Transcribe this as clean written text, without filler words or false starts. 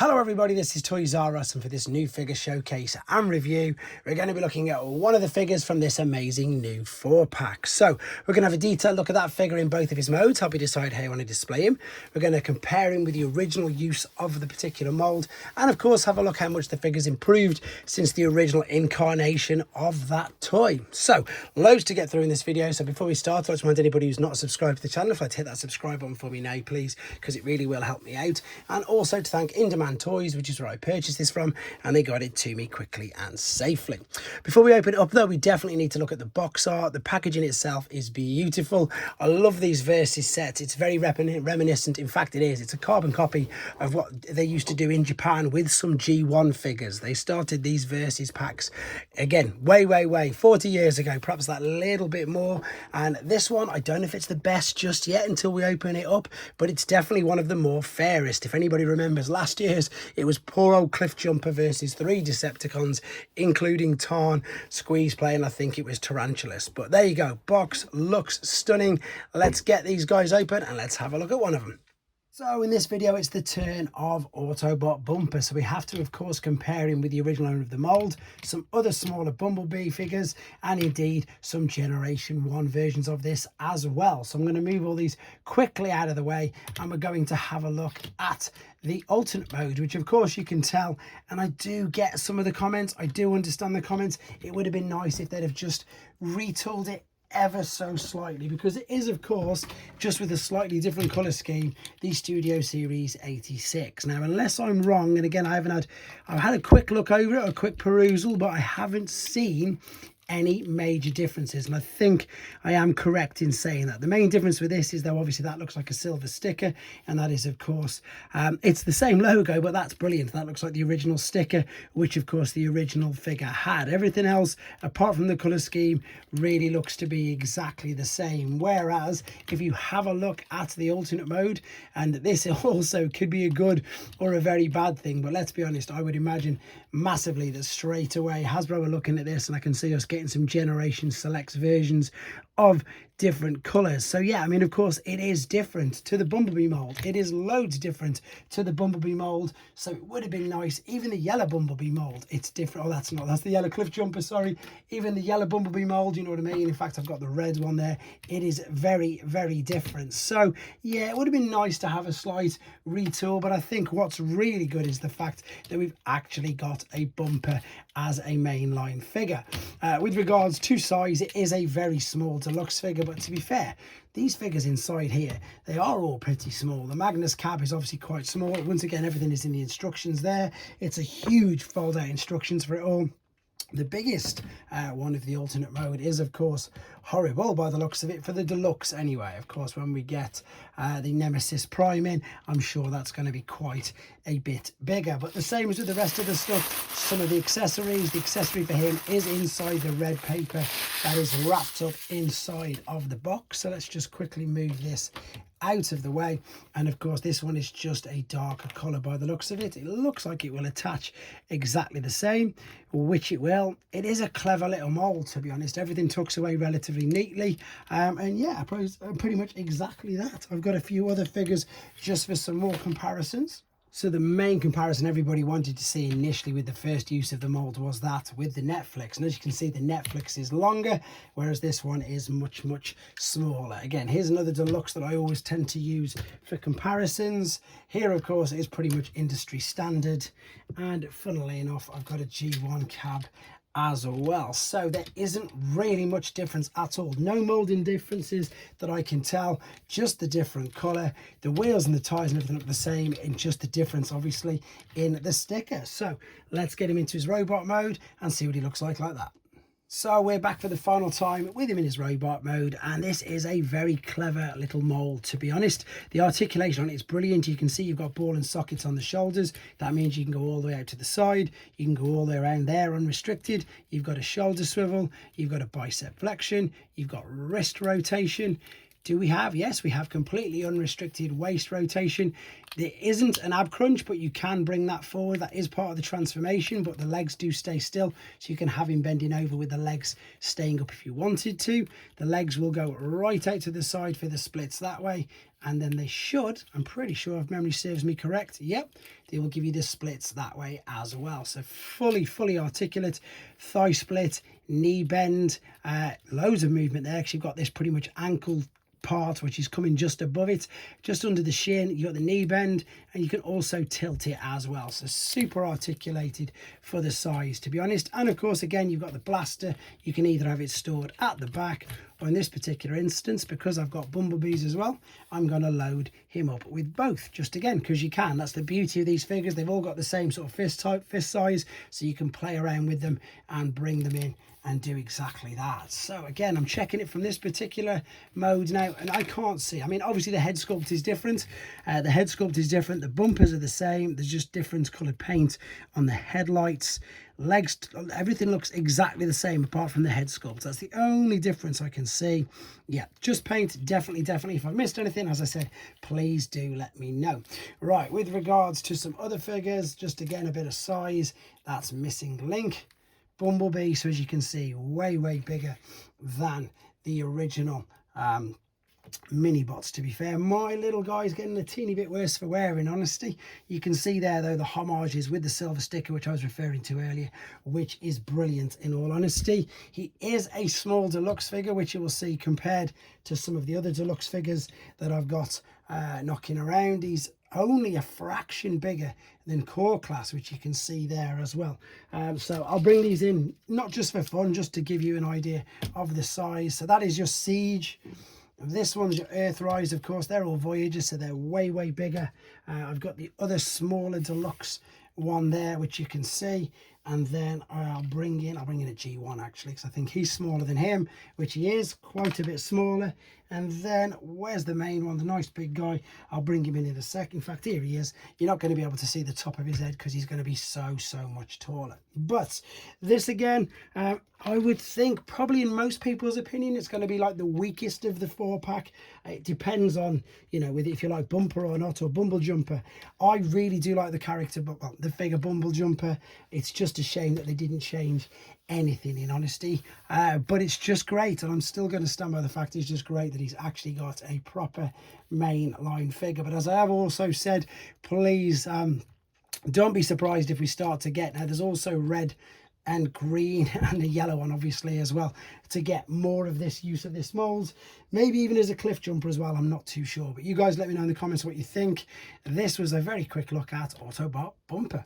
Hello everybody, this is Toys R Us, and for this new figure showcase and review, we're going to be looking at one of the figures from this amazing new 4-pack. So we're going to have a detailed look at that figure in both of his modes, help you decide how you want to display him. We're going to compare him with the original use of the particular mould, and of course have a look how much the figure's improved since the original incarnation of that toy. So loads to get through in this video, so before we start, I just want anybody who's not subscribed to the channel, if I'd hit that subscribe button for me now please, because it really will help me out. And also to thank In-Demand Toys, which is where I purchased this from, and they got it to me quickly and safely. Before we open it up though, we definitely need to look at the box art. The packaging itself is beautiful. I love these Versus sets. It's very reminiscent, in fact it is, it's a carbon copy of what they used to do in Japan with some G1 figures. They started these Versus packs again way 40 years ago, perhaps that little bit more. And this one, I don't know if it's the best just yet until we open it up, but it's definitely one of the more fairest. If anybody remembers last year, it was poor old Cliff Jumper versus 3 Decepticons, including Tarn, Squeeze Play, and I think it was Tarantulas. But there you go, box looks stunning. Let's get these guys open and let's have a look at one of them. So in this video, it's the turn of Autobot Bumper. So we have to, of course, compare him with the original owner of the mould, some other smaller Bumblebee figures, and indeed some Generation 1 versions of this as well. So I'm going to move all these quickly out of the way, and we're going to have a look at the alternate mode, which of course you can tell, and I do get some of the comments, I do understand the comments, it would have been nice if they'd have just retooled it ever so slightly, because it is of course just with a slightly different color scheme, the Studio Series 86. Now unless I'm wrong, and again I've had a quick look over it, a quick perusal, but I haven't seen any major differences, and I think I am correct in saying that. The main difference with this is, though, obviously that looks like a silver sticker, and that is of course it's the same logo, but that's brilliant. That looks like the original sticker, which of course the original figure had. Everything else apart from the color scheme really looks to be exactly the same, whereas if you have a look at the alternate mode, and this also could be a good or a very bad thing, but let's be honest, I would imagine massively that straight away Hasbro are looking at this, and I can see us getting some Generation Selects versions of different colors. So yeah, I mean, of course it is different to the Bumblebee mold. It is loads different to the Bumblebee mold, so it would have been nice. Even the yellow Bumblebee mold, it's different. Oh, that's the yellow Cliff Jumper, sorry. Even the yellow Bumblebee mold, you know what I mean? In fact, I've got the red one there. It is very different. So yeah, it would have been nice to have a slight retool, but I think what's really good is the fact that we've actually got a Bumper as a mainline figure. With regards to size, it is a very small deluxe figure, but to be fair, these figures inside here, they are all pretty small. The Magnus cab is obviously quite small. Once again, everything is in the instructions there. It's a huge fold out instructions for it all. The biggest one of the alternate mode is of course horrible by the looks of it, for the deluxe anyway. Of course, when we get the Nemesis Prime in, I'm sure that's going to be quite a bit bigger. But the same as with the rest of the stuff, some of the accessories, the accessory for him is inside the red paper that is wrapped up inside of the box. So let's just quickly move this out of the way, and of course this one is just a darker color by the looks of it. It looks like it will attach exactly the same, which it will. It is a clever little mold, to be honest. Everything tucks away relatively neatly, and yeah, pretty much exactly that. I've got a few other figures just for some more comparisons. So the main comparison everybody wanted to see initially with the first use of the mold was that with the Netflix. And as you can see, the Netflix is longer, whereas this one is much smaller. Again, here's another deluxe that I always tend to use for comparisons. Here, of course, it is pretty much industry standard. And funnily enough, I've got a G1 cab as well, so there isn't really much difference at all. No molding differences that I can tell, just the different color. The wheels and the tires and everything look the same, and just the difference obviously in the sticker. So let's get him into his robot mode and see what he looks like that. So we're back for the final time with him in his robot mode, and this is a very clever little mold, to be honest. The articulation on it is brilliant. You can see you've got ball and sockets on the shoulders. That means you can go all the way out to the side. You can go all the way around there unrestricted. You've got a shoulder swivel. You've got a bicep flexion. You've got wrist rotation. Do we have? Yes, we have completely unrestricted waist rotation. There isn't an ab crunch, but you can bring that forward. That is part of the transformation, but the legs do stay still, so you can have him bending over with the legs staying up if you wanted to. The legs will go right out to the side for the splits that way, and then they should, I'm pretty sure if memory serves me correct, yep, they will give you the splits that way as well. So fully articulate, thigh split, knee bend, loads of movement there. Actually got this pretty much ankle part which is coming just above it, just under the shin. You got the knee bend, and you can also tilt it as well. So super articulated for the size, to be honest. And of course, again, you've got the blaster. You can either have it stored at the back, or in this particular instance, because I've got bumblebees as well, I'm going to load him up with both, just again because you can. That's the beauty of these figures. They've all got the same sort of fist size, so you can play around with them and bring them in and do exactly that. So again, I'm checking it from this particular mode now, and I can't see. I mean, obviously the head sculpt is different. The bumpers are the same. There's just different coloured paint on the headlights. Legs, everything looks exactly the same apart from the head sculpt. That's the only difference I can see. Yeah, just paint, definitely. If I've missed anything, as I said, please do let me know. Right, with regards to some other figures, just again, a bit of size. That's Missing Link. Bumblebee, so as you can see, way bigger than the original mini bots. To be fair, my little guy's getting a teeny bit worse for wear, in honesty. You can see there though the homages with the silver sticker, which I was referring to earlier, which is brilliant in all honesty. He is a small deluxe figure, which you will see compared to some of the other deluxe figures that I've got knocking around. He's only a fraction bigger than core class, which you can see there as well. So I'll bring these in not just for fun, just to give you an idea of the size. So that is your Siege. This one's your Earthrise, of course. They're all Voyagers, so they're way bigger. I've got the other smaller deluxe one there, which you can see. And then I'll bring in a G1 actually, because I think he's smaller than him, which he is, quite a bit smaller. And then where's the main one, the nice big guy? I'll bring him in a second. In fact, here he is. You're not going to be able to see the top of his head because he's going to be so much taller. But this again, I would think probably in most people's opinion, it's going to be like the weakest of the 4-pack. It depends on, you know, with if you like Bumper or not, or Bumble Jumper. I really do like the character, but well, the figure Bumble Jumper. It's just a shame that they didn't change anything, in honesty, but it's just great, and I'm still going to stand by the fact it's just great that he's actually got a proper main line figure. But as I have also said, please don't be surprised if we start to get, now there's also red and green and a yellow one obviously as well, to get more of this use of this mold, maybe even as a cliff jumper as well. I'm not too sure, but you guys let me know in the comments what you think. This was a very quick look at Autobot Bumper.